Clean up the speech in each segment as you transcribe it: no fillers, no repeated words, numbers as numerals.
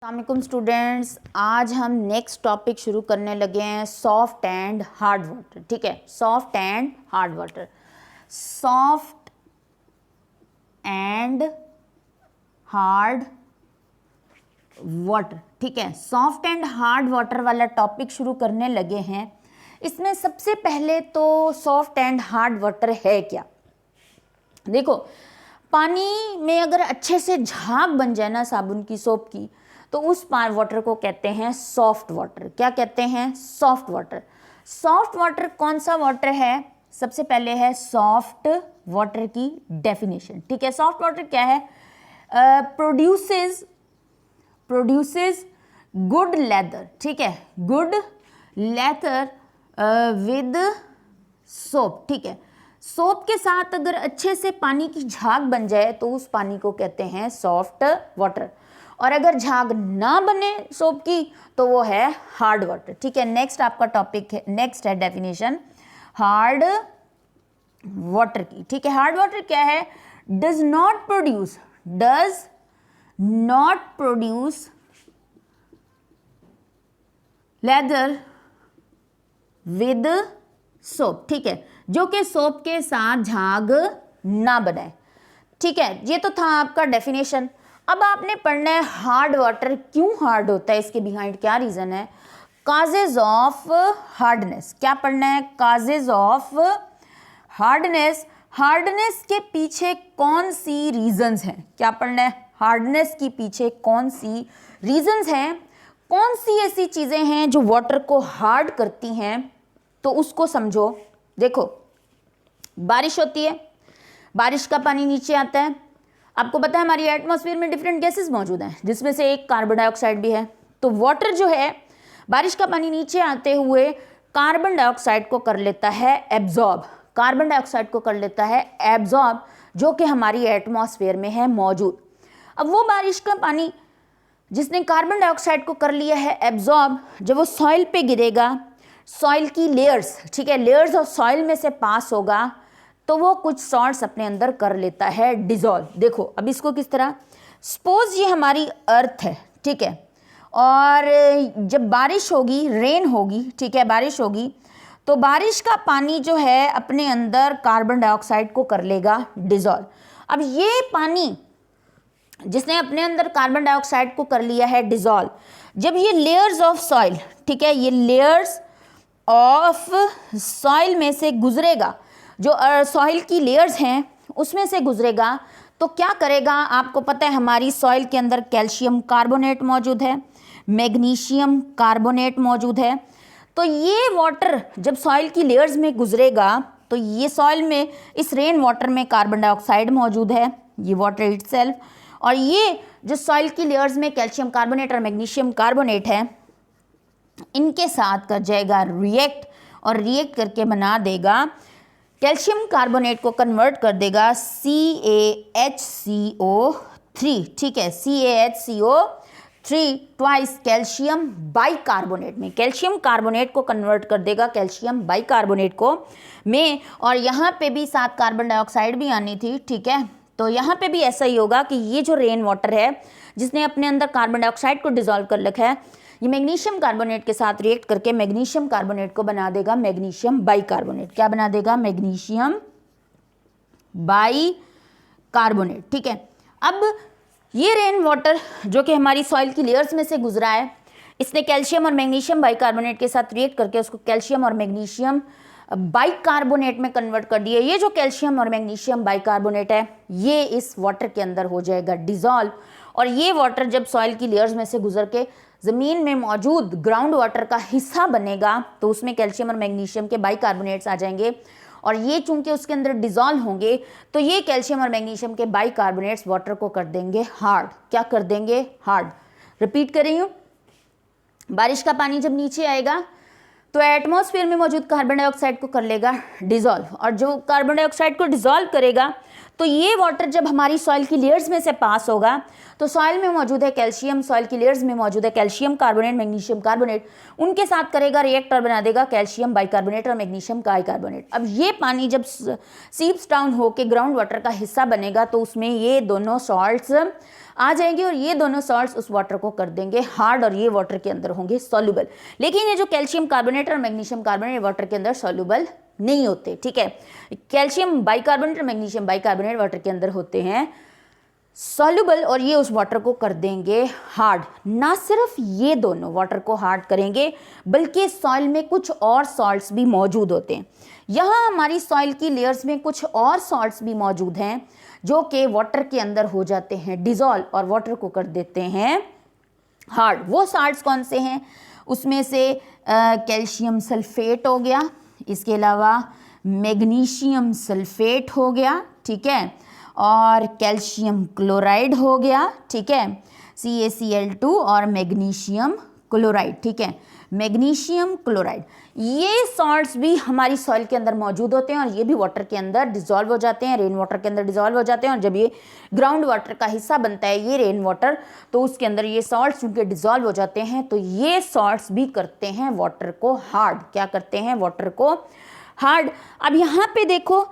अस्सलामुअलैकुम स्टूडेंट्स, आज हम नेक्स्ट टॉपिक शुरू करने लगे हैं सॉफ्ट एंड हार्ड वाटर। ठीक है, soft and hard water. Soft and hard water. ठीक है, सॉफ्ट एंड हार्ड वाटर वाला टॉपिक शुरू करने लगे हैं। इसमें सबसे पहले तो सॉफ्ट एंड हार्ड वाटर है क्या। देखो, पानी में अगर अच्छे से झाग बन जाए ना साबुन की, सोप की, तो उस वाटर को कहते हैं सॉफ्ट वाटर। क्या कहते हैं? Soft water. सॉफ्ट वाटर कौन सा वाटर है? सबसे पहले है सॉफ्ट वाटर की डेफिनेशन। ठीक है, सॉफ्ट वाटर क्या है? Produces good leather. ठीक है, गुड लेदर विद सोप। ठीक है, सोप के साथ अगर अच्छे से पानी की झाग बन जाए तो उस पानी को कहते हैं सॉफ्ट वाटर। और अगर झाग ना बने सोप की तो वो है हार्ड वाटर। ठीक है, नेक्स्ट आपका टॉपिक है, नेक्स्ट है डेफिनेशन हार्ड वाटर की। ठीक है, हार्ड वाटर क्या है? Does not produce lather with soap. ठीक है, जो कि सोप के साथ झाग ना बनाए। ठीक है, ये तो था आपका डेफिनेशन। अब आपने पढ़ना है हार्ड वाटर क्यों हार्ड होता है, इसके बिहाइंड क्या रीजन है। Causes of hardness. क्या पढ़ना है? Causes of hardness. हार्डनेस के पीछे कौन सी रीजंस हैं? क्या पढ़ना है? हार्डनेस के पीछे कौन सी रीजंस हैं, कौन सी ऐसी चीजें हैं जो वाटर को हार्ड करती हैं, तो उसको समझो। देखो, बारिश होती है, बारिश का पानी नीचे आता है। आपको पता है हमारी एटमॉस्फेयर में डिफरेंट गैसेस मौजूद हैं, जिसमें से एक कार्बन डाइऑक्साइड भी है। तो वाटर जो है, बारिश का पानी नीचे आते हुए कार्बन डाइऑक्साइड को कर लेता है एब्जॉर्ब। कार्बन डाइऑक्साइड को कर लेता है एब्जॉर्ब, जो कि हमारी एटमॉस्फेयर में है मौजूद। अब वो बारिश का पानी जिसने कार्बन डाइऑक्साइड को कर लिया है एब्जॉर्ब, जब वो सॉइल पे गिरेगा, सॉइल की लेयर्स, ठीक है, लेयर्स ऑफ सॉइल में से पास होगा, तो वो कुछ सॉल्ट्स अपने अंदर कर लेता है डिजॉल्व। देखो अब इसको किस तरह, सपोज ये हमारी अर्थ है, ठीक है, और जब बारिश होगी, रेन होगी, ठीक है, बारिश होगी, तो बारिश का पानी जो है अपने अंदर कार्बन डाइऑक्साइड को कर लेगा डिजॉल्व। अब ये पानी जिसने अपने अंदर कार्बन डाइऑक्साइड को कर लिया है डिजॉल्व, जब ये लेयर्स ऑफ सॉइल, ठीक है, ये लेयर्स ऑफ सॉइल में से गुजरेगा, जो सॉइल की लेयर्स हैं उसमें से गुजरेगा, तो क्या करेगा? आपको पता है हमारी सॉइल के अंदर कैल्शियम कार्बोनेट मौजूद है, मैग्नीशियम कार्बोनेट मौजूद है। तो ये वाटर जब सॉइल की लेयर्स में गुजरेगा, तो ये सॉइल में, इस रेन वाटर में कार्बन डाइऑक्साइड मौजूद है, ये वाटर इटसेल्फ, और ये जो सॉइल की लेयर्स में कैल्शियम कार्बोनेट और मैग्नीशियम कार्बोनेट है, इनके साथ कर जाएगा रिएक्ट, और रिएक्ट करके बना देगा, कैल्शियम कार्बोनेट को कन्वर्ट कर देगा CaHCO3। ठीक है, CaHCO3 ट्वाइस कैल्शियम बाइकार्बोनेट में, कैल्शियम कार्बोनेट को कन्वर्ट कर देगा कैल्शियम बाइकार्बोनेट को में, और यहाँ पे भी साथ कार्बन डाइऑक्साइड भी आनी थी। ठीक है, तो यहाँ पे भी ऐसा ही होगा कि ये जो रेन वाटर है जिसने अपने अंदर कार्बन डाइऑक्साइड को डिसॉल्व कर रखा है, ये मैग्नीशियम कार्बोनेट के साथ रिएक्ट करके मैग्नीशियम कार्बोनेट को बना देगा मैग्नीशियम बाइकार्बोनेट। क्या बना देगा? Magnesium bicarbonate. ठीक है, अब ये रेन वाटर जो कि हमारी सॉइल की लेयर्स में से गुजरा है, इसने कैल्शियम और मैग्नीशियम बाइकार्बोनेट के साथ रिएक्ट करके उसको कैल्शियम और मैग्नीशियम बाइकार्बोनेट में कन्वर्ट कर दिया। ये जो कैल्शियम और मैग्नीशियम बाइकार्बोनेट है, ये इस वाटर के अंदर हो जाएगा डिसॉल्व, और ये वाटर जब सॉइल की लेयर्स में से गुजर के ज़मीन में मौजूद ग्राउंड वाटर का हिस्सा बनेगा, तो उसमें कैल्शियम और मैग्नीशियम के बाइकार्बोनेट्स आ जाएंगे, और ये चूंकि उसके अंदर डिसॉल्व होंगे, तो ये कैल्शियम और मैग्नीशियम के बाइकार्बोनेट्स वाटर को कर देंगे हार्ड। क्या कर देंगे? हार्ड। रिपीट कर रही हूँ, बारिश का पानी जब नीचे आएगा तो एटमॉस्फेयर में मौजूद कार्बन डाइऑक्साइड को कर लेगा डिसॉल्व, और जो कार्बन डाइऑक्साइड को डिसॉल्व करेगा तो ये वाटर जब हमारी सॉइल की लेयर्स में से पास होगा तो सॉइल में मौजूद है कैल्शियम, सॉइल की लेयर्स में मौजूद है कैल्शियम कार्बोनेट, मैग्नीशियम कार्बोनेट, उनके साथ करेगा रिएक्टर, बना देगा कैल्शियम बाइकार्बोनेट और मैग्नीशियम बाइकार्बोनेट। अब ये पानी जब सीप्स डाउन होके ग्राउंड वाटर का हिस्सा बनेगा तो उसमें ये दोनों सॉल्ट्स आ जाएंगे और ये दोनों सॉल्ट्स उस वाटर को कर देंगे हार्ड और ये वाटर के अंदर होंगे सॉल्युबल। लेकिन ये जो कैल्शियम कार्बोनेट और मैग्नीशियम कार्बोनेट वाटर के अंदर सॉल्युबल नहीं होते, ठीक है। कैल्शियम बाइकार्बोनेट और मैग्नीशियम बाइकार्बोनेट वाटर के अंदर होते हैं सॉल्युबल और ये उस वाटर को कर देंगे हार्ड। ना सिर्फ ये दोनों वाटर को हार्ड करेंगे बल्कि सॉइल में कुछ और सॉल्ट्स भी मौजूद होते हैं। यहाँ हमारी सॉइल की लेयर्स में कुछ और सॉल्ट्स भी मौजूद हैं जो कि वाटर के अंदर हो जाते हैं डिज़ोल्व और वाटर को कर देते हैं हार्ड। वो सॉल्ट्स कौन से हैं? उसमें से कैल्शियम सल्फेट हो गया, इसके अलावा मैग्नीशियम सल्फेट हो गया, ठीक है, और कैल्शियम क्लोराइड हो गया, ठीक है, CaCl2 और मैग्नीशियम क्लोराइड, ठीक है, मैग्नीशियम क्लोराइड। ये सॉल्ट्स भी हमारी सॉइल के अंदर मौजूद होते हैं और ये भी वाटर के अंदर डिसॉल्व हो जाते हैं, रेन वाटर के अंदर डिसॉल्व हो जाते हैं। और जब ये ग्राउंड वाटर का हिस्सा बनता है ये रेन वाटर, तो उसके अंदर ये सॉल्ट्स चूंकि डिसॉल्व हो जाते हैं तो ये सॉल्ट्स भी करते हैं वाटर को हार्ड। क्या करते हैं? वाटर को हार्ड। अब यहाँ पे देखो,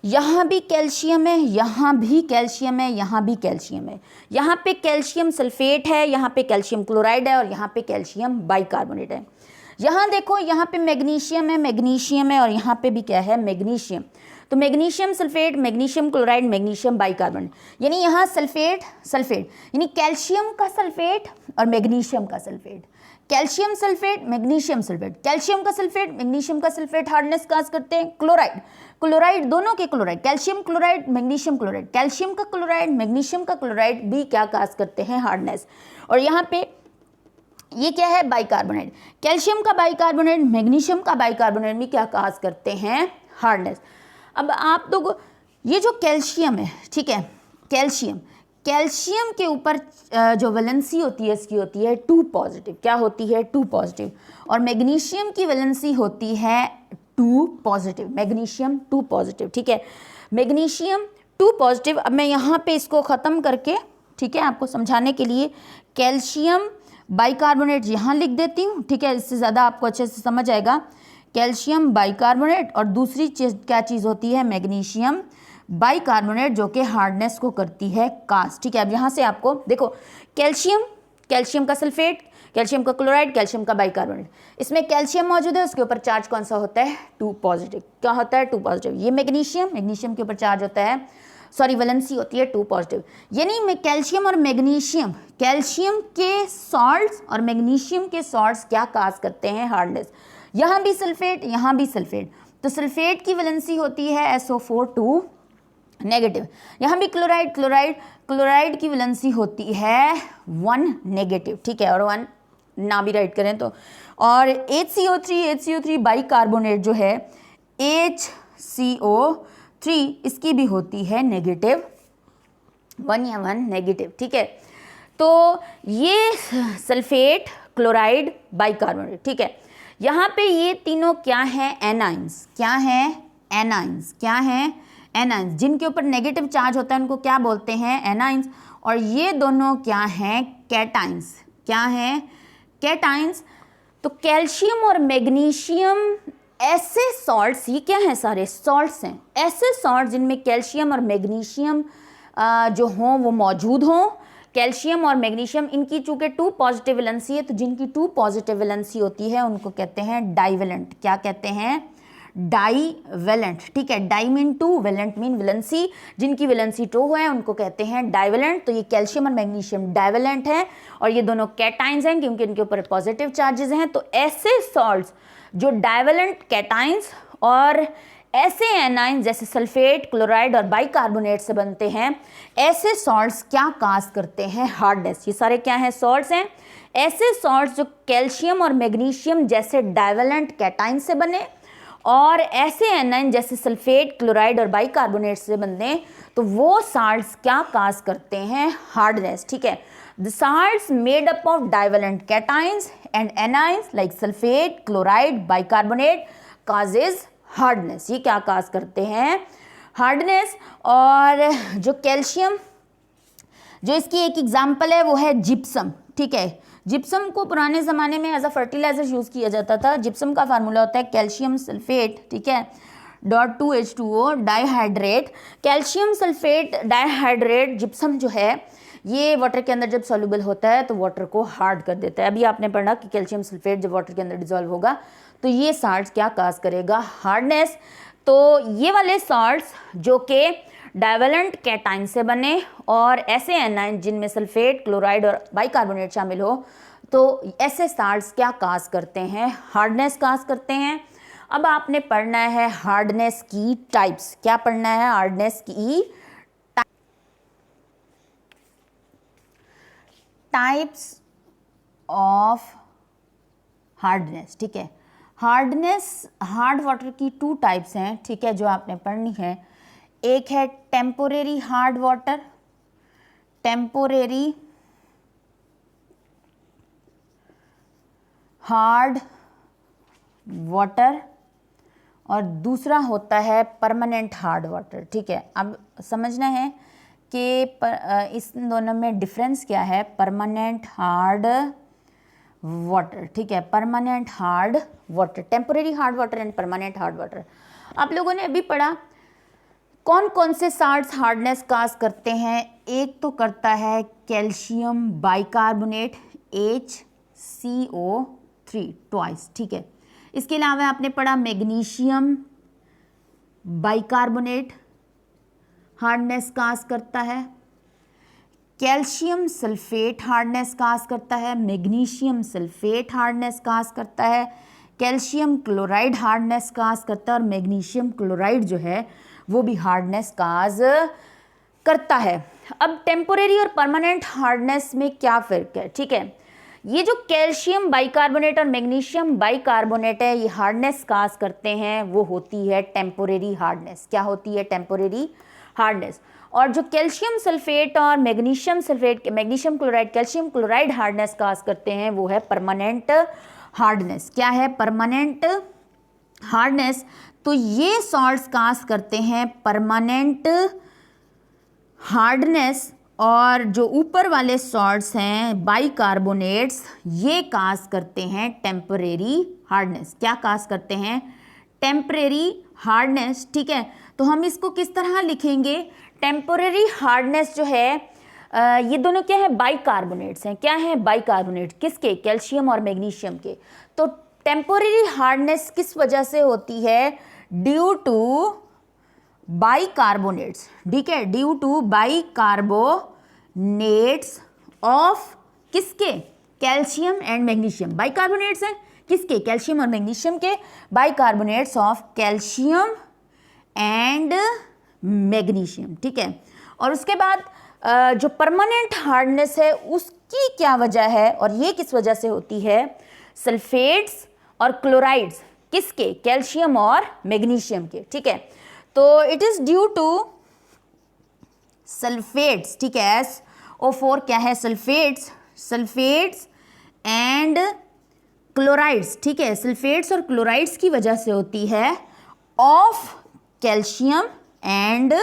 यहाँ भी कैल्शियम है, यहाँ भी कैल्शियम है, यहाँ भी कैल्शियम है, यहाँ पे कैल्शियम सल्फेट है, यहाँ पे कैल्शियम क्लोराइड है और यहाँ पे कैल्शियम बाइकार्बोनेट है। यहाँ देखो, यहाँ पे मैग्नीशियम है और यहाँ पे भी क्या है? मैग्नीशियम। तो magnesium sulphate, magnesium chloride, magnesium bicarbonate, यानी यहाँ सल्फेट सल्फेट यानी कैल्शियम का सल्फेट और मैग्नीशियम का sulphate, calcium sulphate magnesium sulphate, calcium का सल्फेट मैग्नीशियम का सल्फेट हार्डनेस काज करते हैं। क्लोराइड क्लोराइड दोनों के chloride, calcium chloride magnesium chloride, calcium का क्लोराइड मैग्नीशियम का क्लोराइड भी क्या काज करते हैं? हार्डनेस। और यहाँ पे ये क्या है? बाइकार्बोनेट। कैल्शियम का बाइकार्बोनेट मैग्नीशियम का बाइकार्बोनेट भी क्या काज करते हैं? हार्डनेस। अब आप लोग ये जो कैल्शियम है, ठीक है, कैल्शियम के ऊपर जो वैलेंसी होती है इसकी होती है 2 पॉजिटिव। क्या होती है? 2 पॉजिटिव। और मैग्नीशियम की वैलेंसी होती है 2 पॉजिटिव, मैग्नीशियम 2 पॉजिटिव, ठीक है, मैग्नीशियम 2 पॉजिटिव। अब मैं यहाँ पे इसको ख़त्म करके, ठीक है, आपको समझाने के लिए कैल्शियम बाइकार्बोनेट यहाँ लिख देती हूँ, ठीक है, इससे ज़्यादा आपको अच्छे से समझ आएगा। कैल्शियम बाइकार्बोनेट और दूसरी चीज़ क्या चीज़ होती है? मैग्नीशियम बाइकार्बोनेट, जो कि हार्डनेस को करती है कास्ट, ठीक है। अब यहाँ से आपको देखो, कैल्शियम का सल्फेट, कैल्शियम का क्लोराइड, कैल्शियम का बाइकार्बोनेट, इसमें कैल्शियम मौजूद है, उसके ऊपर चार्ज कौन सा होता है? 2 पॉजिटिव। क्या होता है? 2 पॉजिटिव। ये मैग्नीशियम के ऊपर चार्ज होता है, सॉरी वैलेंसी होती है 2 पॉजिटिव। यानी कैल्शियम और मैग्नीशियम, कैल्शियम के सॉल्ट्स और मैग्नीशियम के सॉल्ट्स क्या काज करते हैं? हार्डनेस। यहाँ भी सल्फेट, यहाँ भी सल्फेट, तो सल्फेट की वैलेंसी होती है SO4 2 नेगेटिव। यहाँ भी क्लोराइड की वैलेंसी होती है 1 नेगेटिव, ठीक है, और 1 ना भी राइट करें तो। और HCO3 बाइकार्बोनेट जो है HCO3, इसकी भी होती है नेगेटिव 1 या 1 नेगेटिव, ठीक है। तो ये सल्फेट, क्लोराइड, बाइकार्बोनेट, ठीक है। यहाँ पे ये तीनों क्या हैं? एनाइंस। क्या हैं? एनाइंस। क्या हैं? एनाइंस। जिनके ऊपर नेगेटिव चार्ज होता है उनको क्या बोलते हैं? एनाइंस। और ये दोनों क्या हैं? कैटाइंस। क्या हैं? कैटाइंस। तो कैल्शियम और मैग्नीशियम ऐसे सॉल्ट्स, ये क्या हैं? सारे सॉल्ट्स हैं, ऐसे सॉल्ट्स जिनमें कैल्शियम और मैग्नीशियम जो हों वो मौजूद हों। कैल्शियम और मैग्नीशियम, इनकी चूंकि 2 पॉजिटिव वैलेंसी है तो जिनकी 2 पॉजिटिव वैलेंसी होती है उनको कहते हैं डाइवेलेंट। क्या कहते हैं? डाइवेलेंट, ठीक है। Di mean 2, valent mean valency, जिनकी वैलेंसी 2 है उनको कहते हैं डाइवेलेंट। तो ये कैल्शियम और मैग्नीशियम डाइवेलेंट है और ये दोनों कैटाइंस हैं क्योंकि इनके ऊपर पॉजिटिव चार्जेस हैं। तो ऐसे सॉल्ट्स जो डाइवेलेंट कैटाइंस और ऐसे एनाइंस जैसे सल्फेट, क्लोराइड और बाइकार्बोनेट से बनते हैं, ऐसे सॉल्ट्स क्या काज करते हैं? हार्डनेस। ये सारे क्या हैं? सॉल्ट्स हैं। ऐसे सॉल्ट्स जो कैल्शियम और मैग्नीशियम जैसे डाइवेलेंट कैटाइन से बने और ऐसे एनाइन जैसे सल्फेट, क्लोराइड और बाइकार्बोनेट से बनते, तो वो सॉल्ट्स क्या काज करते हैं? हार्डनेस, ठीक है। The salts made up of divalent cations and anions like sulphate, chloride, bicarbonate causes hardness. ये क्या काज करते हैं? हार्डनेस। और जो कैल्शियम, जो इसकी एक एग्जाम्पल है वो है जिप्सम, ठीक है। जिप्सम को पुराने ज़माने में एज अ फर्टिलाइजर यूज़ किया जाता था। जिप्सम का फार्मूला होता है कैल्शियम सल्फेट, ठीक है, .2H2O dihydrate. Calcium sulphate dihydrate gypsum जो है ये वाटर के अंदर जब सॉल्युबल होता है तो वाटर को हार्ड कर देता है। अभी आपने पढ़ा कि कैल्शियम सल्फेट जब वाटर के अंदर डिजोल्व होगा तो ये साल्ट्स क्या काज करेगा, हार्डनेस। तो ये वाले साल्ट्स जो कि डाइवेलेंट कैटाइन से बने और ऐसे एनाइन जिनमें सल्फेट, क्लोराइड और बाइकार्बोनेट शामिल हो, तो ऐसे साल्ट्स क्या काज करते हैं, हार्डनेस काज करते हैं। अब आपने पढ़ना है हार्डनेस की टाइप्स। क्या पढ़ना है, हार्डनेस की टाइप्स ऑफ हार्डनेस, ठीक है। हार्डनेस, हार्ड वाटर की 2 टाइप्स हैं, ठीक है, जो आपने पढ़नी है। एक है temporary hard water, temporary hard water, और दूसरा होता है परमानेंट हार्ड वाटर, ठीक है। अब समझना है कि इस दोनों में डिफरेंस क्या है, परमानेंट हार्ड वाटर, ठीक है, permanent hard water, temporary hard water and permanent hard water. आप लोगों ने अभी पढ़ा कौन कौन से साल्ट्स हार्डनेस काज करते हैं। एक तो करता है कैल्शियम बाइकार्बोनेट HCO3 ट्वाइस, ठीक है। इसके अलावा आपने पढ़ा मैग्नीशियम बाइकार्बोनेट हार्डनेस काज करता है, कैल्शियम सल्फेट हार्डनेस काज करता है, मैग्नीशियम सल्फेट हार्डनेस काज करता है, कैल्शियम क्लोराइड हार्डनेस काज करता है, और मैग्नीशियम क्लोराइड जो है वो भी हार्डनेस काज करता है। अब टेम्पोरेरी और परमानेंट हार्डनेस में क्या फ़र्क है, ठीक है। ये जो कैल्शियम बाइकार्बोनेट और मैग्नीशियम बाइकार्बोनेट है ये हार्डनेस काज करते हैं, वो होती है टेम्पोरेरी हार्डनेस। क्या होती है, टेम्पोरेरी हार्डनेस। और जो कैल्शियम सल्फेट और magnesium sulphate, magnesium chloride, calcium chloride hardness cause करते हैं, वो है परमानेंट हार्डनेस। क्या है, परमानेंट हार्डनेस। तो ये सॉल्ट्स काज करते हैं परमानेंट हार्डनेस, और जो ऊपर वाले सॉल्ट्स हैं बाइकार्बोनेट्स ये काज करते हैं टेम्परेरी हार्डनेस। क्या काज करते हैं, टेम्परेरी हार्डनेस, ठीक है। तो हम इसको किस तरह लिखेंगे, टेम्परेरी हार्डनेस जो है ये दोनों क्या है, बाइकार्बोनेट्स हैं। क्या है, बाइकार्बोनेट, किसके, कैल्शियम और मैग्नीशियम के। तो टेम्परेरी हार्डनेस किस वजह से होती है, ड्यू टू बाइकार्बोनेट्स, ठीक है, ड्यू टू बाइकार्बोनेट्स ऑफ किसके, कैल्शियम एंड मैग्नीशियम। बाइकार्बोनेट्स हैं किसके, कैल्शियम और मैग्नीशियम के, bicarbonates of calcium and magnesium, ठीक है। और उसके बाद जो परमानेंट हार्डनेस है उसकी क्या वजह है, और ये किस वजह से होती है, सल्फेट्स और क्लोराइड्स किसके, कैल्शियम और मैग्नीशियम के, ठीक है। तो it is due to sulphates, ठीक है, SO4 क्या है, सल्फेट्स, सल्फेट्स एंड क्लोराइड्स, ठीक है, सल्फेट्स और क्लोराइड्स की वजह से होती है of calcium and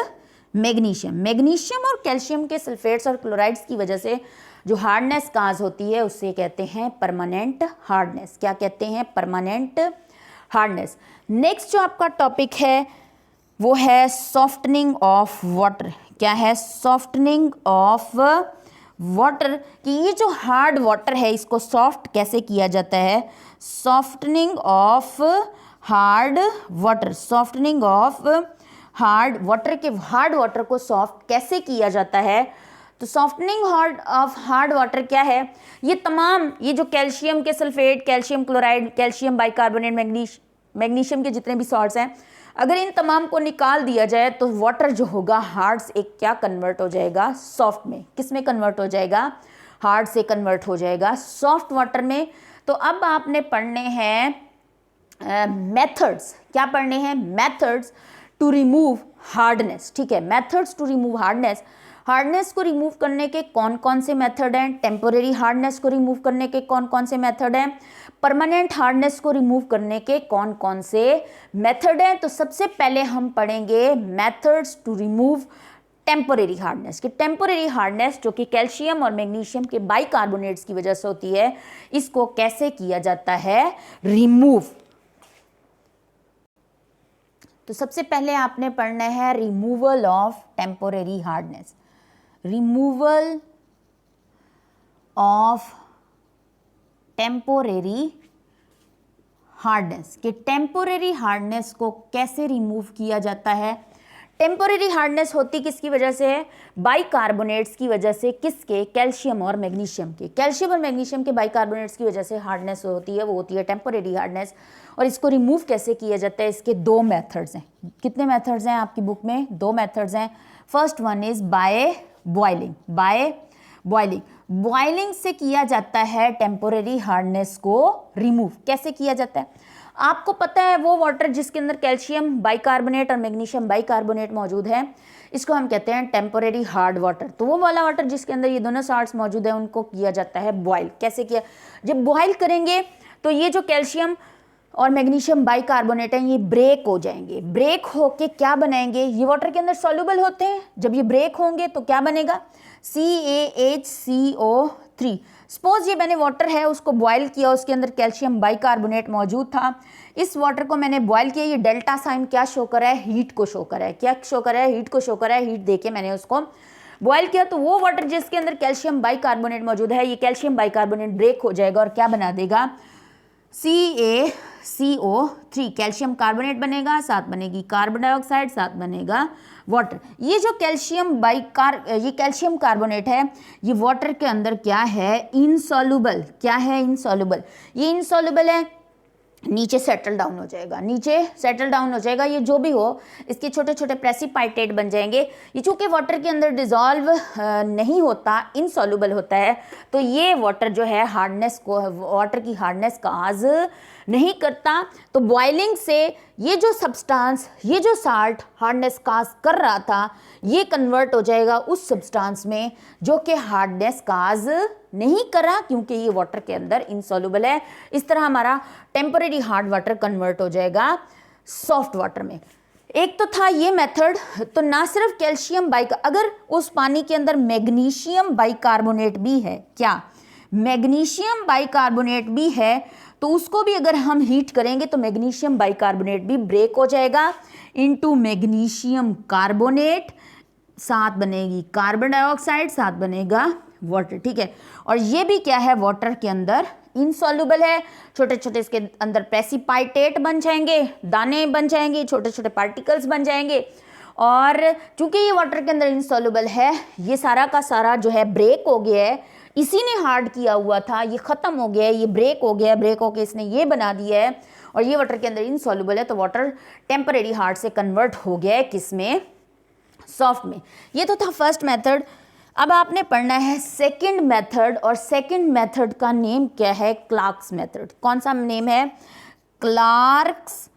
magnesium. Magnesium और कैल्शियम के सल्फेट्स और क्लोराइड्स की वजह से जो हार्डनेस काज होती है उससे कहते हैं परमानेंट हार्डनेस। क्या कहते हैं, परमानेंट हार्डनेस। नेक्स्ट जो आपका टॉपिक है वो है सॉफ्टनिंग ऑफ वाटर। क्या है, सॉफ्टनिंग ऑफ वाटर, कि ये जो हार्ड वाटर है इसको सॉफ्ट कैसे किया जाता है, softening of hard water, softening of hard water के, हार्ड वाटर को सॉफ्ट कैसे किया जाता है। तो सॉफ्टनिंग ऑफ हार्ड वाटर क्या है, ये तमाम, ये जो कैल्शियम के sulphate, calcium chloride, calcium bicarbonate, magnesium के जितने भी सॉल्ट्स हैं, अगर इन तमाम को निकाल दिया जाए तो वाटर जो होगा हार्ड से एक क्या कन्वर्ट हो जाएगा, सॉफ्ट में। किस में कन्वर्ट हो जाएगा, हार्ड से कन्वर्ट हो जाएगा सॉफ्ट वाटर में। तो अब आपने पढ़ने हैं मेथड्स। क्या पढ़ने हैं, मेथड्स टू रिमूव हार्डनेस, ठीक है, methods to remove hardness. Hardness को रिमूव करने के कौन कौन से मेथड हैं, टेम्पोरेरी हार्डनेस को रिमूव करने के कौन कौन से मेथड हैं, परमानेंट हार्डनेस को रिमूव करने के कौन कौन से मेथड हैं। तो सबसे पहले हम पढ़ेंगे methods to remove temporary hardness. कि टेम्पोरेरी हार्डनेस जो कि कैल्शियम और मैग्नीशियम के बाइकार्बोनेट्स की वजह से होती है, इसको कैसे किया जाता है रिमूव। तो सबसे पहले आपने पढ़ना है removal of temporary hardness. Removal of temporary hardness, कि टेम्पोरेरी हार्डनेस को कैसे रिमूव किया जाता है। टेम्पोरेरी हार्डनेस होती किसकी वजह से है, बाइकार्बोनेट्स की वजह से। किसके, कैल्शियम और मैग्नीशियम के। कैल्शियम और मैग्नीशियम के बाइकार्बोनेट्स की वजह से हार्डनेस होती है, वो होती है टेम्पोरेरी हार्डनेस। और इसको रिमूव कैसे किया जाता है, इसके दो मेथड्स हैं। कितने मेथड्स हैं आपकी बुक में, दो मेथड्स हैं। First one is by boiling. By boiling, boiling से किया जाता है टेम्पोरेरी हार्डनेस को रिमूव। कैसे किया जाता है, आपको पता है वो वाटर जिसके अंदर कैल्शियम बाइकार्बोनेट और मैग्नीशियम बाइकार्बोनेट मौजूद है, इसको हम कहते हैं टेम्पोरेरी हार्ड वाटर। तो वो वाला वाटर जिसके अंदर ये दोनों साल्ट्स मौजूद है, उनको किया जाता है बॉयल। कैसे किया, जब बॉयल करेंगे तो ये जो कैल्शियम और मैग्नीशियम बाइकार्बोनेट हैं, ये ब्रेक हो जाएंगे। ब्रेक होके क्या बनाएंगे, ये वाटर के अंदर सॉल्युबल होते हैं। जब ये ब्रेक होंगे तो क्या बनेगा, CaHCO3। सपोज ये मैंने वाटर है उसको बॉयल किया, उसके अंदर कैल्शियम बाइकार्बोनेट मौजूद था। इस वाटर को मैंने बॉयल किया, ये डेल्टा साइन क्या शो कर रहा है, हीट को शो कर रहा है। क्या शो कर रहा है, हीट को शो कर रहा है। हीट देके मैंने उसको बॉयल किया, तो वो वाटर जिसके अंदर कैल्शियम बाइकार्बोनेट मौजूद है, ये कैल्शियम बाइकार्बोनेट ब्रेक हो जाएगा और क्या बना देगा, CaCO3, कैल्शियम कार्बोनेट बनेगा, साथ बनेगी कार्बन डाइऑक्साइड, साथ बनेगा वाटर। ये जो ये कैल्शियम कार्बोनेट है, ये वाटर के अंदर क्या है, इनसॉल्युबल। क्या है, इनसॉल्युबल। ये इनसॉल्युबल है, नीचे सेटल डाउन हो जाएगा। नीचे सेटल डाउन हो जाएगा, ये जो भी हो, इसके छोटे छोटे प्रेसिपाइटेट बन जाएंगे। ये चूंकि वाटर के अंदर डिजॉल्व नहीं होता, इनसॉल्युबल होता है, तो ये वाटर जो है हार्डनेस को, वाटर की हार्डनेस काज नहीं करता। तो बॉइलिंग से ये जो सब्सटेंस, ये जो साल्ट हार्डनेस काज कर रहा था, ये कन्वर्ट हो जाएगा उस सब्सटेंस में जो कि हार्डनेस काज नहीं करा, क्योंकि ये वाटर के अंदर इनसॉल्युबल है। इस तरह हमारा टेम्परेरी हार्ड वाटर कन्वर्ट हो जाएगा सॉफ्ट वाटर में। एक तो था ये मेथड। तो ना सिर्फ कैल्शियम अगर उस पानी के अंदर मैग्नीशियम बाइकार्बोनेट भी है, क्या मैग्नीशियम बाइकार्बोनेट भी है, तो उसको भी अगर हम हीट करेंगे तो मैग्नीशियम बाइकार्बोनेट भी ब्रेक हो जाएगा इनटू मैग्नीशियम कार्बोनेट, साथ बनेगी कार्बन डाइऑक्साइड, साथ बनेगा वाटर। ठीक है, और ये भी क्या है, वाटर के अंदर इनसॉल्युबल है। छोटे छोटे इसके अंदर प्रेसिपाइटेट बन जाएंगे, दाने बन जाएंगे, छोटे छोटे पार्टिकल्स बन जाएंगे। और चूंकि ये वाटर के अंदर इनसॉल्युबल है, ये सारा का सारा जो है ब्रेक हो गया है। इसी ने हार्ड किया हुआ था, ये खत्म हो गया है, ये ब्रेक हो गया है। ब्रेक होके इसने ये बना दिया है, और ये वाटर के अंदर इनसॉल्युबल है, तो वाटर टेम्परेरी हार्ड से कन्वर्ट हो गया है किस में, सॉफ्ट में। ये तो था फर्स्ट मेथड। अब आपने पढ़ना है सेकंड मेथड, और सेकंड मेथड का नेम क्या है, क्लार्क्स मेथड। कौन सा नेम है, क्लार्क्स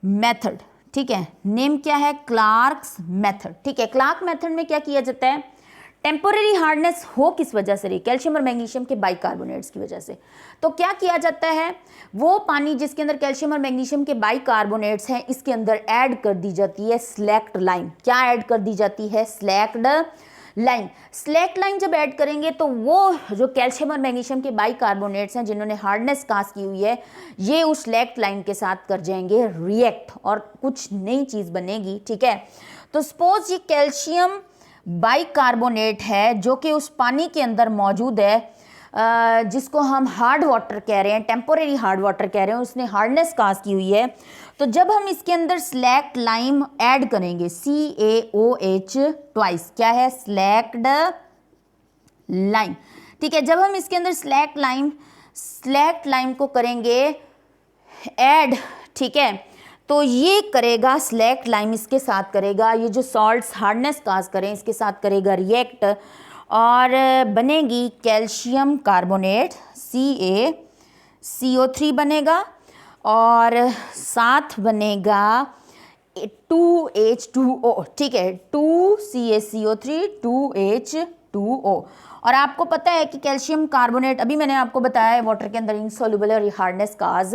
मेथड। ठीक है, नेम क्या है, क्लार्क्स मेथड। ठीक है, क्लार्क मेथड में क्या किया जाता है, टेम्पोरेरी हार्डनेस हो किस वजह से रही, कैल्शियम और मैग्नीशियम के बाइकार्बोनेट्स की वजह से। तो क्या किया जाता है, वो पानी जिसके अंदर कैल्शियम और मैग्नीशियम के बाइकार्बोनेट्स हैं, इसके अंदर ऐड कर दी जाती है स्लैक्ड लाइम। क्या ऐड कर दी जाती है, स्लैक्ड लाइम। स्लैक्ड लाइम जब ऐड करेंगे तो वो जो कैल्शियम और मैग्नीशियम के बाइकार्बोनेट्स हैं जिन्होंने हार्डनेस कास्ट की हुई है, ये उस स्लैक्ड लाइम के साथ कर जाएंगे रिएक्ट, और कुछ नई चीज़ बनेगी। ठीक है, तो सपोज ये कैल्शियम बाइकार्बोनेट है जो कि उस पानी के अंदर मौजूद है, जिसको हम हार्ड वाटर कह रहे हैं, टेम्पोरेरी हार्ड वाटर कह रहे हैं, उसने हार्डनेस कास्ट की हुई है। तो जब हम इसके अंदर स्लैक्ड लाइम ऐड करेंगे, CaOH ट्वाइस, क्या है, स्लैक्ड लाइम। ठीक है, जब हम इसके अंदर स्लैक्ड लाइम को करेंगे ऐड, ठीक है, तो ये करेगा स्लैक्ड लाइम, इसके साथ करेगा, ये जो सॉल्ट्स हार्डनेस कास्ट करें इसके साथ करेगा रिएक्ट, और बनेगी कैल्शियम कार्बोनेट, CaCO3 बनेगा, और साथ बनेगा 2H2O, ठीक है, 2CaCO3 2H2O। और आपको पता है कि कैल्शियम कार्बोनेट, अभी मैंने आपको बताया है, वाटर के अंदर इनसॉल्युबल और हार्डनेस काज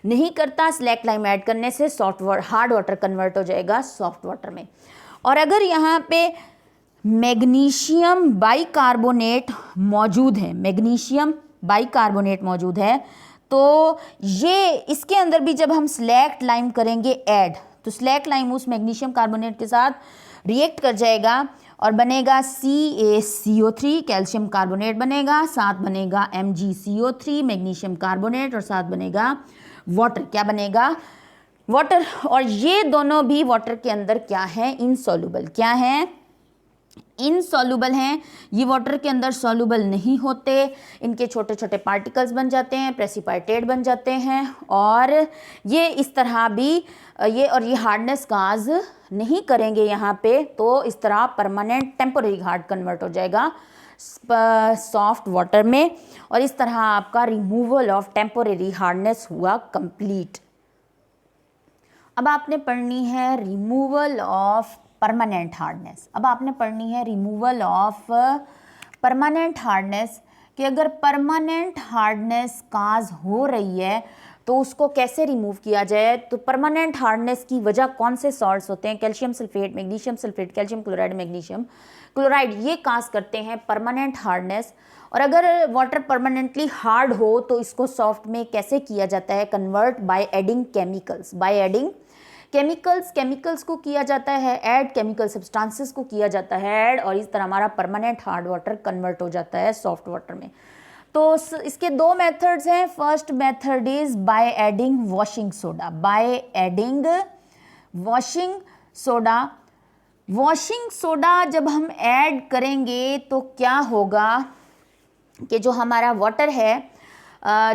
नहीं करता। स्लैक लाइम ऐड करने से हार्ड वाटर कन्वर्ट हो जाएगा सॉफ्ट वाटर में। और अगर यहाँ पे मैग्नीशियम बाइकार्बोनेट मौजूद है, मैग्नीशियम बाइकार्बोनेट मौजूद है, तो ये इसके अंदर भी जब हम स्लैक लाइम करेंगे ऐड, तो स्लैक लाइम उस मैग्नीशियम कार्बोनेट के साथ रिएक्ट कर जाएगा और बनेगा CaCO3 कैल्शियम कार्बोनेट बनेगा, साथ बनेगा MgCO3 मैग्नीशियम कार्बोनेट और साथ बनेगा वाटर। क्या बनेगा? वाटर। और ये दोनों भी वाटर के अंदर क्या है? इनसॉल्युबल। क्या है? इनसॉल्युबल हैं। ये वाटर के अंदर सॉल्युबल नहीं होते, इनके छोटे छोटे पार्टिकल्स बन जाते हैं, प्रेसिपिटेट बन जाते हैं, और ये इस तरह भी ये हार्डनेस काज नहीं करेंगे यहाँ पे, तो इस तरह परमानेंट टेम्पोररी हार्ड कन्वर्ट हो जाएगा सॉफ्ट वाटर में, और इस तरह आपका रिमूवल ऑफ टेम्पोररी हार्डनेस हुआ कंप्लीट। अब आपने पढ़नी है रिमूवल ऑफ परमानेंट हार्डनेस। अब आपने पढ़नी है रिमूवल ऑफ परमानेंट हार्डनेस, कि अगर परमानेंट हार्डनेस काज हो रही है तो उसको कैसे रिमूव किया जाए। तो परमानेंट हार्डनेस की वजह कौन से सॉल्ट्स होते हैं? Calcium sulphate, magnesium sulphate, calcium chloride, magnesium chloride, ये काज करते हैं परमानेंट हार्डनेस। और अगर वाटर परमानेंटली हार्ड हो तो इसको सॉफ्ट में कैसे किया जाता है? Convert by adding chemicals. By adding chemicals को किया जाता है ऐड, केमिकल सब्सटेंसेस को किया जाता है ऐड, और इस तरह हमारा परमानेंट हार्ड वाटर कन्वर्ट हो जाता है सॉफ्ट वाटर में। तो इसके दो मेथड्स हैं। First method is by adding washing soda. By adding washing soda. Washing soda जब हम ऐड करेंगे तो क्या होगा कि जो हमारा वाटर है,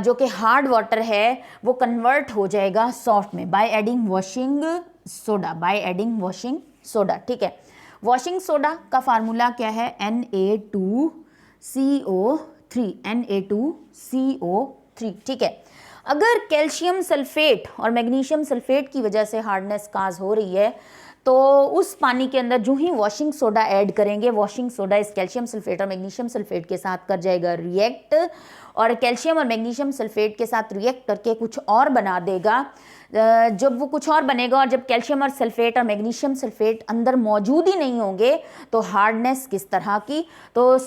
जो कि हार्ड वाटर है, वो कन्वर्ट हो जाएगा सॉफ्ट में by adding washing soda. By adding washing soda, ठीक है। वॉशिंग सोडा का फार्मूला क्या है? Na2CO3, Na2CO3, ठीक है। अगर कैल्शियम सल्फेट और मैग्नीशियम सल्फेट की वजह से हार्डनेस काज हो रही है, तो उस पानी के अंदर जो ही वॉशिंग सोडा ऐड करेंगे, वॉशिंग सोडा इस कैल्शियम सल्फेट और मैग्नीशियम सल्फेट के साथ कर जाएगा रिएक्ट, और कैल्शियम और मैग्नीशियम सल्फेट के साथ रिएक्ट करके कुछ और बना देगा। जब वो कुछ और बनेगा, और जब कैल्शियम और सल्फेट और मैग्नीशियम सल्फेट अंदर मौजूद ही नहीं होंगे, तो हार्डनेस किस तरह की? तो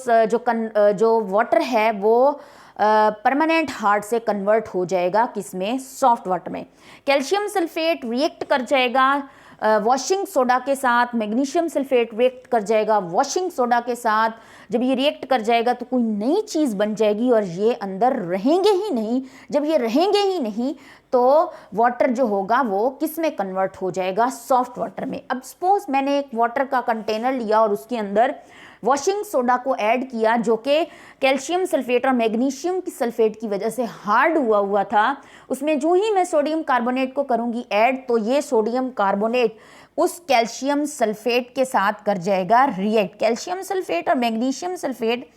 जो वाटर है वो परमानेंट हार्ड से कन्वर्ट हो जाएगा किसमें? सॉफ्ट वाटर में। कैल्शियम सल्फेट रिएक्ट कर जाएगा वॉशिंग सोडा के साथ, मैग्नीशियम सल्फेट रिएक्ट कर जाएगा वॉशिंग सोडा के साथ। जब ये रिएक्ट कर जाएगा तो कोई नई चीज़ बन जाएगी और ये अंदर रहेंगे ही नहीं। जब ये रहेंगे ही नहीं तो वाटर जो होगा वो किस में कन्वर्ट हो जाएगा? सॉफ्ट वाटर में। अब सपोज मैंने एक वाटर का कंटेनर लिया और उसके अंदर वॉशिंग सोडा को ऐड किया, जो कि कैल्शियम सल्फेट और मैग्नीशियम की सल्फेट की वजह से हार्ड हुआ था। उसमें जो ही मैं सोडियम कार्बोनेट को करूंगी ऐड, तो ये सोडियम कार्बोनेट उस कैल्शियम सल्फेट के साथ कर जाएगा रिएक्ट। कैल्शियम सल्फेट और मैग्नीशियम सल्फेट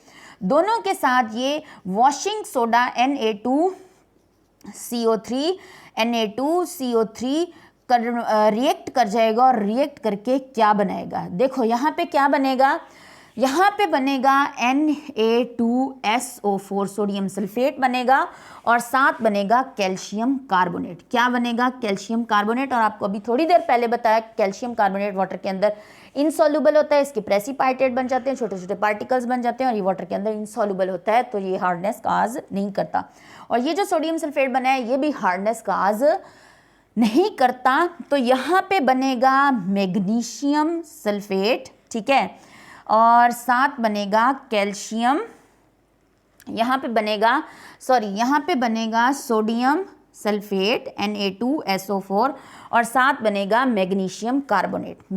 दोनों के साथ ये वॉशिंग सोडा Na2CO3 रिएक्ट कर जाएगा, और रिएक्ट करके क्या बनाएगा? देखो यहाँ पे क्या बनेगा? यहाँ पे बनेगा Na2SO4 सोडियम सल्फेट बनेगा, और साथ बनेगा कैल्शियम कार्बोनेट। क्या बनेगा? Calcium carbonate. और आपको अभी थोड़ी देर पहले बताया कैल्शियम कार्बोनेट वाटर के अंदर इनसॉल्युबल होता है, इसके प्रेसिपिटेट बन जाते हैं, छोटे छोटे पार्टिकल्स बन जाते हैं, और ये वाटर के अंदर इनसॉल्युबल होता है, तो ये हार्डनेस काज नहीं करता। और ये जो सोडियम सल्फेट बना है ये भी हार्डनेस काज नहीं करता। तो यहाँ पे बनेगा मैग्नीशियम सल्फेट, ठीक है, और साथ बनेगा कैल्शियम, यहाँ पे बनेगा सोडियम सल्फेट Na2SO4, और साथ बनेगा मैग्नीशियम कार्बोनेट। तो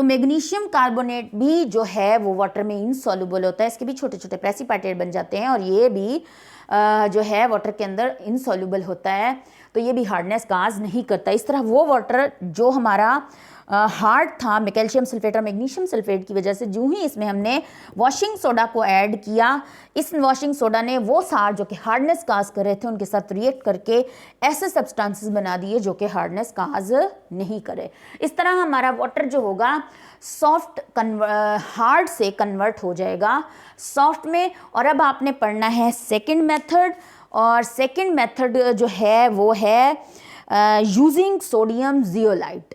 मैग्नीशियम कार्बोनेट भी जो है वो वाटर में इनसॉल्युबल होता है, इसके भी छोटे छोटे प्रेसिपिटेट बन जाते हैं, और ये भी जो है वाटर के अंदर इनसॉल्युबल होता है। तो ये भी हार्डनेस काज नहीं करता। इस तरह वो वाटर जो हमारा हार्ड था कैल्शियम सल्फेट और मैग्नीशियम सल्फेट की वजह से, जो ही इसमें हमने वॉशिंग सोडा को ऐड किया, इस वॉशिंग सोडा ने वो सार जो कि हार्डनेस काज कर रहे थे उनके साथ रिएक्ट करके ऐसे सब्सटेंसेस बना दिए जो कि हार्डनेस काज नहीं करे। इस तरह हमारा वाटर जो होगा सॉफ्ट हार्ड से कन्वर्ट हो जाएगा सॉफ्ट में। और अब आपने पढ़ना है सेकेंड मेथड, और सेकेंड मेथड जो है वो है यूजिंग सोडियम जियोलाइट।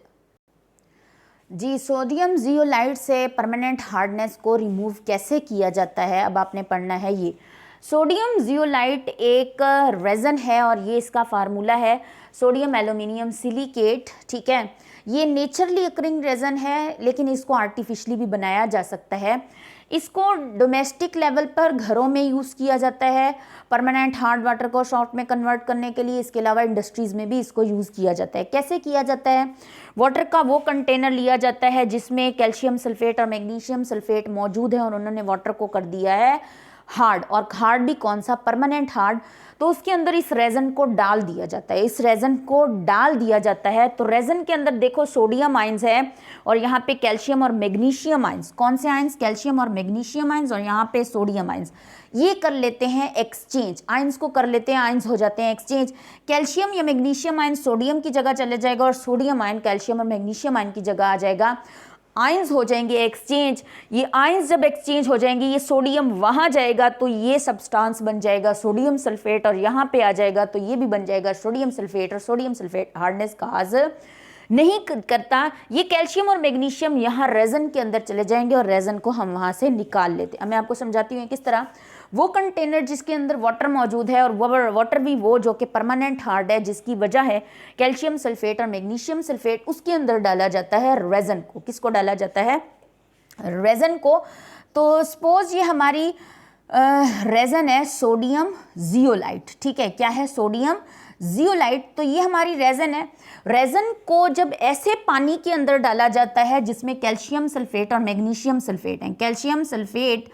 जी, सोडियम जियोलाइट से परमानेंट हार्डनेस को रिमूव कैसे किया जाता है, अब आपने पढ़ना है ये। सोडियम जियोलाइट एक रेजन है और ये इसका फार्मूला है सोडियम एल्यूमिनियम सिलिकेट, ठीक है। ये नेचुरली अकरिंग रेजन है, लेकिन इसको आर्टिफिशियली भी बनाया जा सकता है। इसको डोमेस्टिक लेवल पर घरों में यूज़ किया जाता है परमानेंट हार्ड वाटर को सॉफ्ट में कन्वर्ट करने के लिए। इसके अलावा इंडस्ट्रीज़ में भी इसको यूज़ किया जाता है। कैसे किया जाता है? वाटर का वो कंटेनर लिया जाता है जिसमें कैल्शियम सल्फेट और मैग्नीशियम सल्फेट मौजूद है और उन्होंने वाटर को कर दिया है हार्ड, और हार्ड भी कौन सा, परमानेंट हार्ड। तो उसके अंदर इस रेजन को डाल दिया जाता है। इस रेजन को डाल दिया जाता है तो रेजन के अंदर देखो सोडियम आइंस है और यहाँ पे कैल्शियम और मैग्नीशियम आइंस। कौन से आइंस? कैल्शियम और मैग्नीशियम आइंस, और यहाँ पे सोडियम आइंस। ये कर लेते हैं एक्सचेंज, आइंस को कर लेते हैं, आइंस हो जाते हैं एक्सचेंज। कैल्शियम या मैग्नीशियम आइंस सोडियम की जगह चले जाएगा और सोडियम आयन कैल्शियम और मैग्नीशियम आयन की जगह आ जाएगा। आयंस हो जाएंगे एक्सचेंज। ये आयंस जब एक्सचेंज हो जाएंगे, ये सोडियम वहाँ जाएगा तो ये सब्सटेंस बन जाएगा सोडियम सल्फेट, और यहाँ पे आ जाएगा तो ये भी बन जाएगा सोडियम सल्फेट। और सोडियम सल्फेट हार्डनेस काज नहीं करता। ये कैल्शियम और मैग्नीशियम यहाँ रेजन के अंदर चले जाएंगे और रेजन को हम वहाँ से निकाल लेते हैं। मैं आपको समझाती हूँ किस तरह। वो कंटेनर जिसके अंदर वाटर मौजूद है, और वाटर भी वो जो कि परमानेंट हार्ड है, जिसकी वजह है कैल्शियम सल्फेट और मैग्नीशियम सल्फेट, उसके अंदर डाला जाता है रेजन को। किसको डाला जाता है? रेजन को। तो सपोज ये हमारी रेजन है सोडियम जियोलाइट, ठीक है। क्या है? Sodium zeolite. तो ये हमारी रेजन है। रेजन को जब ऐसे पानी के अंदर डाला जाता है जिसमें कैल्शियम सल्फेट और मैग्नीशियम सल्फेट है, कैल्शियम सल्फेट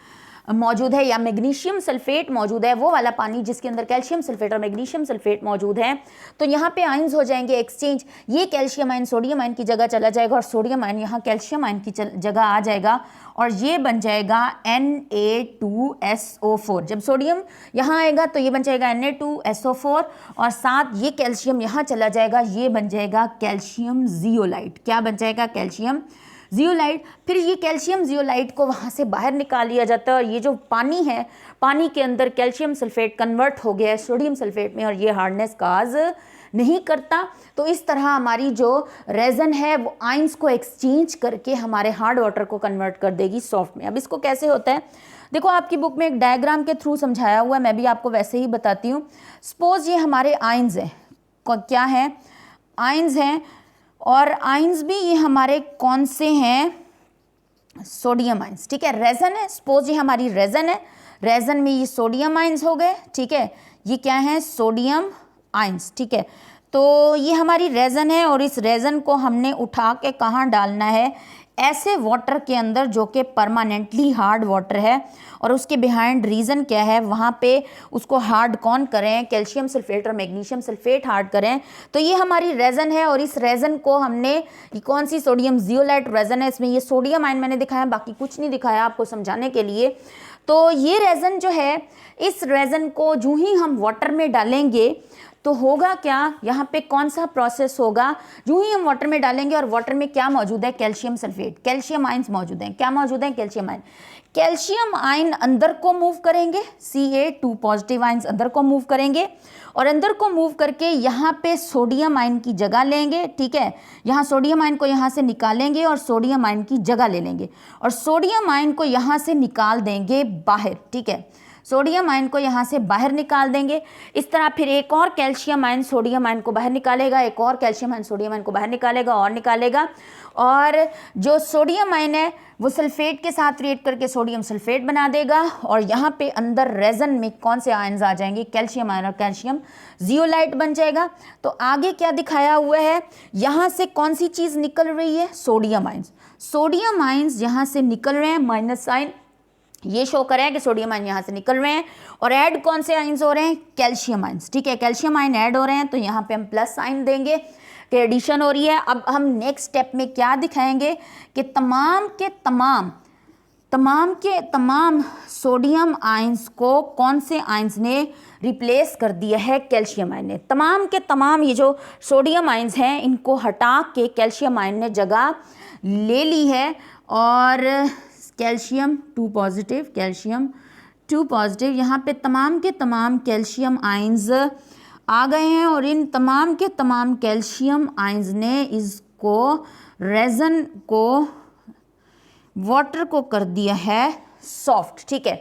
मौजूद है या मैग्नीशियम सल्फेट मौजूद है, वो वाला पानी जिसके अंदर कैल्शियम सल्फेट और मैग्नीशियम सल्फेट मौजूद है, तो यहाँ पे आयंस हो जाएंगे एक्सचेंज। ये कैल्शियम आयन सोडियम आयन की जगह चला जाएगा और सोडियम आयन यहाँ कैल्शियम आयन की जगह आ जाएगा और ये बन जाएगा Na2SO4। जब सोडियम यहाँ आएगा तो ये बन जाएगा Na2SO4 और साथ ये कैल्शियम यहाँ चला जाएगा, ये बन जाएगा कैल्शियम जियोलाइट। क्या बन जाएगा? Calcium zeolite. फिर ये कैल्शियम जियोलाइट को वहाँ से बाहर निकाल लिया जाता है और ये जो पानी है, पानी के अंदर कैल्शियम सल्फेट कन्वर्ट हो गया है सोडियम सल्फेट में और ये हार्डनेस काज नहीं करता। तो इस तरह हमारी जो रेजन है वो आयंस को एक्सचेंज करके हमारे हार्ड वाटर को कन्वर्ट कर देगी सॉफ्ट में। अब इसको कैसे होता है देखो, आपकी बुक में एक डायग्राम के थ्रू समझाया हुआ है, मैं भी आपको वैसे ही बताती हूँ। सपोज ये हमारे आयंस हैं, क्या है? आयंस हैं, और आयंस भी ये हमारे कौन से हैं? सोडियम आयंस, ठीक है। रेजन है, सपोज ये हमारी रेजन है, रेजन में ये सोडियम आयंस हो गए, ठीक है। ये क्या है? सोडियम आयंस, ठीक है। तो ये हमारी रेजन है और इस रेजन को हमने उठा के कहाँ डालना है? ऐसे वाटर के अंदर जो कि परमानेंटली हार्ड वाटर है, और उसके बिहाइंड रीज़न क्या है? वहाँ पे उसको हार्ड कौन करें? कैल्शियम सल्फेट और मैग्नीशियम सल्फेट हार्ड करें। तो ये हमारी रेजन है और इस रेजन को हमने, ये कौन सी? सोडियम जियोलाइट रेजन है। इसमें ये सोडियम आयन मैंने दिखाया, बाकी कुछ नहीं दिखाया आपको समझाने के लिए। तो ये रेजन जो है, इस रेजन को जो ही हम वाटर में डालेंगे तो होगा क्या? यहाँ पे कौन सा प्रोसेस होगा? जो ही हम वाटर में डालेंगे, और वाटर में क्या मौजूद है? कैल्शियम सल्फेट, कैल्शियम आयंस मौजूद हैं। क्या मौजूद हैं? Calcium ion. कैल्शियम आयन अंदर को मूव करेंगे, Ca2 पॉजिटिव आयंस अंदर को मूव करेंगे और अंदर को मूव करके यहाँ पे सोडियम आयन की जगह लेंगे, ठीक है। यहाँ सोडियम आयन को यहाँ से निकालेंगे और सोडियम आयन की जगह ले लेंगे और सोडियम आयन को यहाँ से निकाल देंगे बाहर, ठीक है। सोडियम आयन को यहाँ से बाहर निकाल देंगे। इस तरह फिर एक और कैल्शियम आयन सोडियम आयन को बाहर निकालेगा, एक और कैल्शियम आयन सोडियम आयन को बाहर निकालेगा और निकालेगा, और जो सोडियम आयन है वो सल्फेट के साथ रिएक्ट करके सोडियम सल्फेट बना देगा और यहाँ पे अंदर रेजन में कौन से आयंस आ जाएंगे? कैल्शियम आयन और कैल्शियम जियोलाइट बन जाएगा। तो आगे क्या दिखाया हुआ है? यहाँ से कौन सी चीज़ निकल रही है? Sodium ions. सोडियम आयंस यहाँ से निकल रहे हैं, माइनस साइन ये शो करें कि सोडियम आयन यहाँ से निकल रहे हैं और ऐड कौन से आयन्स हो रहे हैं, कैल्शियम आयन्स, ठीक है, कैल्शियम आयन ऐड हो रहे हैं तो यहाँ पे हम प्लस साइन देंगे कि एडिशन हो रही है। अब हम नेक्स्ट स्टेप में क्या दिखाएंगे कि तमाम के तमाम सोडियम आयन्स को कौन से आयन्स ने रिप्लेस कर दिया है, कैल्शियम आयन ने। तमाम के तमाम ये जो सोडियम आयन्स हैं इनको हटा के कैल्शियम आयन ने जगह ले ली है और कैल्शियम 2 पॉजिटिव, कैल्शियम 2 पॉजिटिव, यहाँ पे तमाम के तमाम कैल्शियम आयन्स आ गए हैं और इन तमाम के तमाम कैल्शियम आयन्स ने इसको रेजन को, वाटर को कर दिया है सॉफ्ट, ठीक है।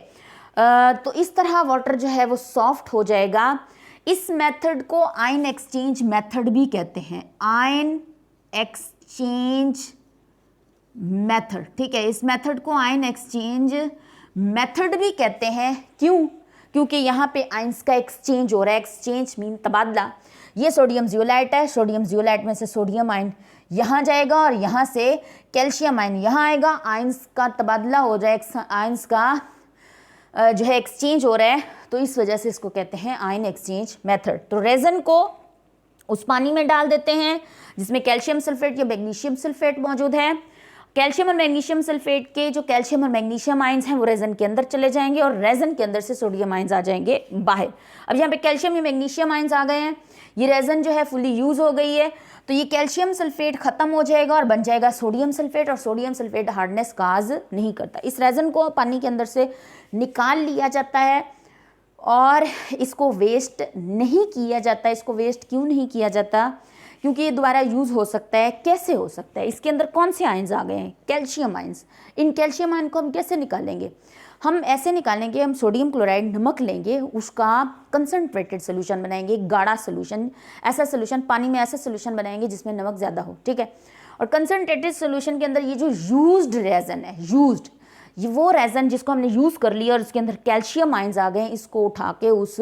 तो इस तरह वाटर जो है वो सॉफ्ट हो जाएगा। इस मेथड को आयन एक्सचेंज मेथड भी कहते हैं, आयन एक्सचेंज मेथड, ठीक है। इस मेथड को आयन एक्सचेंज मेथड भी कहते हैं। क्यों? क्योंकि यहाँ पे आयन्स का एक्सचेंज हो रहा है। एक्सचेंज मीन तबादला। ये सोडियम जियोलाइट है, सोडियम जियोलाइट में से सोडियम आयन यहाँ जाएगा और यहाँ से कैल्शियम आयन यहाँ आएगा, आयन्स का तबादला हो जाएगा, आयन्स का जो है एक्सचेंज हो रहा है, तो इस वजह से इसको कहते हैं आयन एक्सचेंज मेथड। तो रेजन को उस पानी में डाल देते हैं जिसमें कैल्शियम सल्फेट या मैग्नीशियम सल्फेट मौजूद है। कैल्शियम और मैग्नीशियम सल्फेट के जो कैल्शियम और मैग्नीशियम आयन्स हैं वो रेजन के अंदर चले जाएंगे और रेजन के अंदर से सोडियम आयन्स आ जाएंगे बाहर। अब यहाँ पे कैल्शियम या मैग्नीशियम आयन्स आ गए हैं, ये रेजन जो है फुली यूज हो गई है, तो ये कैल्शियम सल्फेट खत्म हो जाएगा और बन जाएगा सोडियम सल्फेट, और सोडियम सल्फेट हार्डनेस काज नहीं करता। इस रेजन को पानी के अंदर से निकाल लिया जाता है और इसको वेस्ट नहीं किया जाता। इसको वेस्ट क्यों नहीं किया जाता? क्योंकि ये दोबारा यूज़ हो सकता है। कैसे हो सकता है? इसके अंदर कौन से आयन्स आ गए हैं? Calcium ions. In calcium ion को हम कैसे निकालेंगे? हम ऐसे निकालेंगे, हम सोडियम क्लोराइड नमक लेंगे, उसका कंसनट्रेटेड सोल्यूशन बनाएंगे, गाढ़ा सोल्यूशन, ऐसा सोल्यूशन पानी में ऐसा सोल्यूशन बनाएंगे जिसमें नमक ज़्यादा हो, ठीक है। और कंसनट्रेटेड सोल्यूशन के अंदर ये जो यूज्ड रेजन है, ये वो रेजन जिसको हमने यूज़ कर लिया और उसके अंदर कैल्शियम आयन्स आ गए, इसको उठा के उस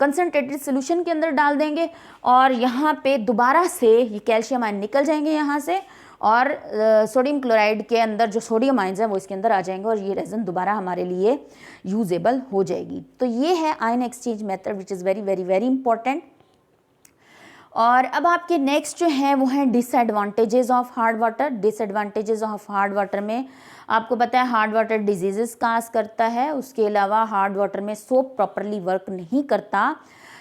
कंसनट्रेटेड सोल्यूशन के अंदर डाल देंगे और यहाँ पे दोबारा से ये कैल्शियम आयन निकल जाएंगे यहाँ से और सोडियम क्लोराइड के अंदर जो सोडियम आयन्स हैं वो इसके अंदर आ जाएंगे और ये रेजन दोबारा हमारे लिए यूजेबल हो जाएगी। तो ये है ion exchange method which is very very very important. और अब आपके नेक्स्ट जो है वो हैं disadvantages of hard water. Disadvantages of hard water में आपको पता है हार्ड वाटर डिजीजेस काज करता है। उसके अलावा हार्ड वाटर में सोप प्रॉपरली वर्क नहीं करता।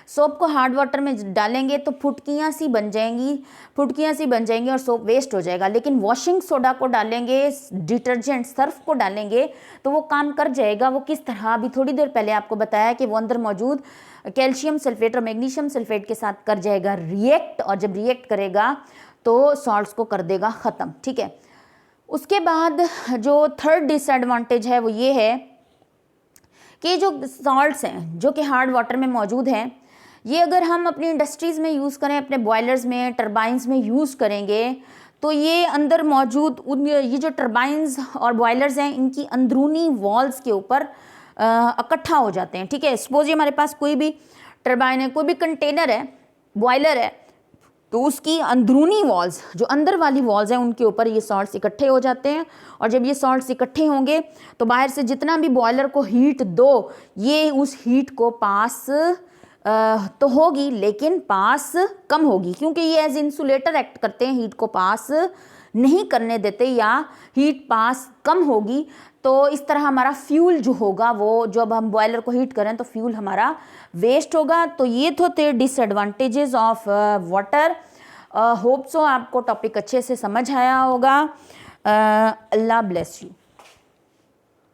सोप को हार्ड वाटर में डालेंगे तो फुटकियाँ सी बन जाएंगी और सोप वेस्ट हो जाएगा। लेकिन वॉशिंग सोडा को डालेंगे, डिटर्जेंट सर्फ को डालेंगे तो वो काम कर जाएगा। वो किस तरह? अभी थोड़ी देर पहले आपको बताया कि वो अंदर मौजूद कैल्शियम सल्फेट और मैग्नीशियम सल्फेट के साथ कर जाएगा रिएक्ट, और जब रिएक्ट करेगा तो सॉल्ट्स को कर देगा ख़त्म, ठीक है। उसके बाद जो थर्ड डिसएडवांटेज है वो ये है कि जो सॉल्ट्स हैं जो कि हार्ड वाटर में मौजूद हैं, ये अगर हम अपनी इंडस्ट्रीज़ में यूज़ करें, अपने बॉयलर्स में, टरबाइंस में यूज़ करेंगे तो ये अंदर मौजूद ये जो टरबाइंस और बॉयलर्स हैं इनकी अंदरूनी वॉल्स के ऊपर इकट्ठा हो जाते हैं, ठीक है। सपोज ये हमारे पास कोई भी टरबाइन है, कोई भी कंटेनर है, बॉयलर है, तो उसकी अंदरूनी वॉल्स, जो अंदर वाली वॉल्स हैं, उनके ऊपर ये सॉल्ट्स इकट्ठे हो जाते हैं। और जब ये सॉल्ट्स इकट्ठे होंगे तो बाहर से जितना भी बॉयलर को हीट दो, ये उस हीट को पास तो होगी लेकिन पास कम होगी, क्योंकि ये एज इंसुलेटर एक्ट करते हैं, हीट को पास नहीं करने देते या हीट पास कम होगी। तो इस तरह हमारा फ्यूल जो होगा वो, जब हम बॉयलर को हीट करें तो फ्यूल हमारा वेस्ट होगा। तो ये तो थे disadvantages of water. Hope so आपको टॉपिक अच्छे से समझ आया होगा। अल्लाह ब्लेस यू।